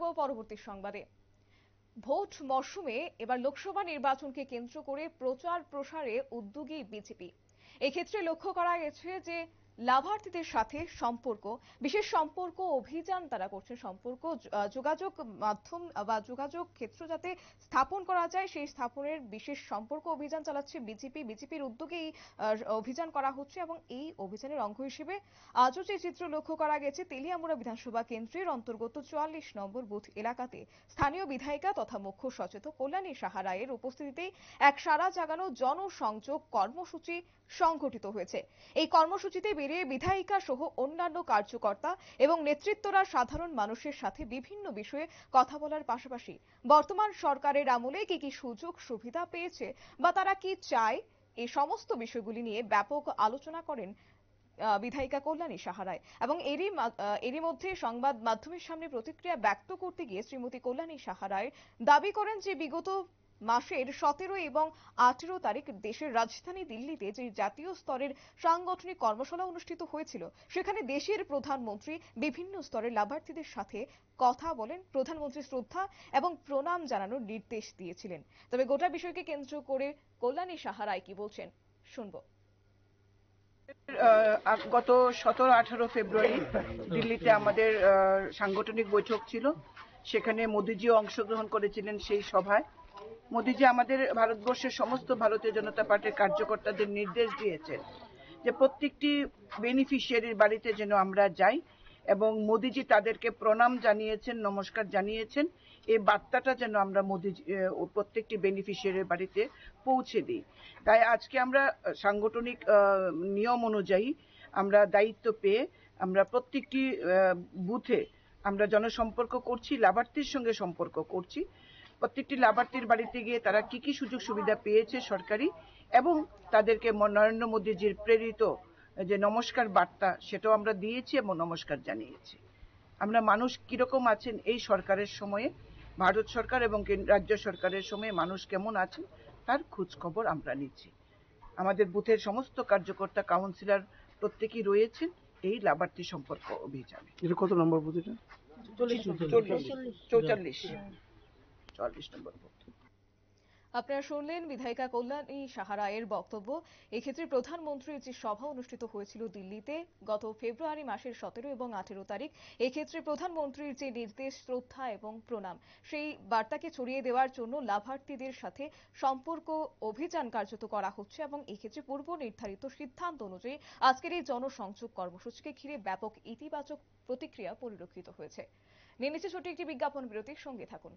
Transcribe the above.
জানাবো পরবর্তী সংবাদে। ভোট মরশুমে এবার লোকসভা নির্বাচনকে কেন্দ্র করে প্রচার প্রসারে উদ্যোগী বিজেপি। এক্ষেত্রে লক্ষ্য করা গেছে যে লাভার্থীদের সাথে বিশেষ সম্পর্ক অভিযান তারা করছে। যোগাযোগ মাধ্যম বা যোগাযোগ ক্ষেত্র যাতে স্থাপন করা যায়, সেই স্থাপনের বিশেষ সম্পর্ক অভিযান চালাচ্ছে বিজেপির উদ্যোগে এই অভিযান করা হচ্ছে। এবং এই অভিযানের অঙ্গ হিসেবে আজও যে চিত্র লক্ষ্য করা গেছে, তেলিয়ামুড়া বিধানসভা কেন্দ্রের অন্তর্গত 44 নম্বর বুথ এলাকাতে স্থানীয় বিধায়িকা তথা মুখ্য সচেতক কল্যাণী সাহা রায়ের উপস্থিতিতে এক সারা জাগানো জনসংযোগ কর্মসূচি সংঘটিত হয়েছে। এই কর্মসূচিতে বেরিয়ে বিধায়িকা সহ অন্যান্য কার্যকর্তা এবং নেতৃত্বরা সাধারণ মানুষের সাথে বিভিন্ন বিষয়ে কথা বলার পাশাপাশি বর্তমান সরকারের আমলে কি কি সুযোগ সুবিধা পেয়েছে বা তারা কি চায়, এই সমস্ত বিষয়গুলি নিয়ে ব্যাপক আলোচনা করেন বিধায়িকা কল্যাণী সাহা রায়। এবং এরই মধ্যে সংবাদ মাধ্যমের সামনে প্রতিক্রিয়া ব্যক্ত করতে গিয়ে শ্রীমতী কল্যাণী সাহা রায় দাবি করেন যে বিগত মাসের 17 এবং 18 তারিখ দেশের রাজধানী দিল্লিতে যে জাতীয় স্তরের সাংগঠনিক কর্মশালা অনুষ্ঠিত হয়েছিল, সেখানে দেশের প্রধানমন্ত্রী বিভিন্ন স্তরের লাভার্থীদের সাথে কথা বলেন। প্রধানমন্ত্রী শ্রদ্ধা এবং প্রণাম জানানোর নির্দেশ দিয়েছিলেন। তবে গোটা বিষয়কে কেন্দ্র করে কল্যাণী সাহা রায় কি বলছেন শুনবো। গত 17-18 ফেব্রুয়ারি দিল্লিতে আমাদের সাংগঠনিক বৈঠক ছিল। সেখানে মোদিজিও অংশগ্রহণ করেছিলেন সেই সভায়। মোদিজি আমাদের ভারতবর্ষের সমস্ত ভারতীয় জনতা পার্টির কার্যকর্তাদের নির্দেশ দিয়েছেন যে প্রত্যেকটি বেনিফিশিয়ারির বাড়িতে যেন আমরা যাই, এবং মোদিজি তাদেরকে প্রণাম জানিয়েছেন, নমস্কার জানিয়েছেন। এই বার্তাটা যেন আমরা প্রত্যেকটি বেনিফিশিয়ারির বাড়িতে পৌঁছে দিই। তাই আজকে আমরা সাংগঠনিক নিয়ম অনুযায়ী আমরা দায়িত্ব পেয়ে আমরা প্রত্যেকটি বুথে আমরা জনসম্পর্ক করছি, লাভার্থীর সঙ্গে সম্পর্ক করছি। প্রত্যেকটি লাভার্থীর বাড়িতে গিয়ে তারা কি কি সুযোগ সুবিধা পেয়েছে সরকারি, এবং তাদেরকে নরেন্দ্র মোদীজির প্রেরিত যে নমস্কার বার্তা, সেটাও আমরা দিয়েছি এবং নমস্কার জানিয়েছি। আমরা মানুষ কিরকম আছেন এই সরকারের সময়ে, ভারত সরকার এবং রাজ্য সরকারের সময়ে মানুষ কেমন আছেন তার খোঁজ খবর আমরা নিচ্ছি। আমাদের বুথের সমস্ত কার্যকর্তা, কাউন্সিলর প্রত্যেকেই রয়েছেন এই লাভার্থী সম্পর্ক অভিযানে। কত নম্বর বুথ এটা? 44 নম্বর বুথ। আপনারা শুনলেন বিধায়িকা কল্যাণী সাহা রায়ের বক্তব্য। এক্ষেত্রে প্রধানমন্ত্রীর যে সভা অনুষ্ঠিত হয়েছিল দিল্লিতে গত ফেব্রুয়ারি মাসের 17 এবং 18 তারিখ, এক্ষেত্রে প্রধানমন্ত্রীর যে নির্দেশ, শ্রদ্ধা এবং প্রণাম, সেই বার্তাকে ছড়িয়ে দেওয়ার জন্য লাভার্থীদের সাথে সম্পর্ক অভিযান কার্যত করা হচ্ছে। এবং এক্ষেত্রে পূর্ব নির্ধারিত সিদ্ধান্ত অনুযায়ী আজকের এই জনসংযোগ কর্মসূচিকে ঘিরে ব্যাপক ইতিবাচক প্রতিক্রিয়া পরিলক্ষিত হয়েছে। নিয়ে নিচ্ছে ছোট একটি বিজ্ঞাপন বিরতির সঙ্গে থাকুন।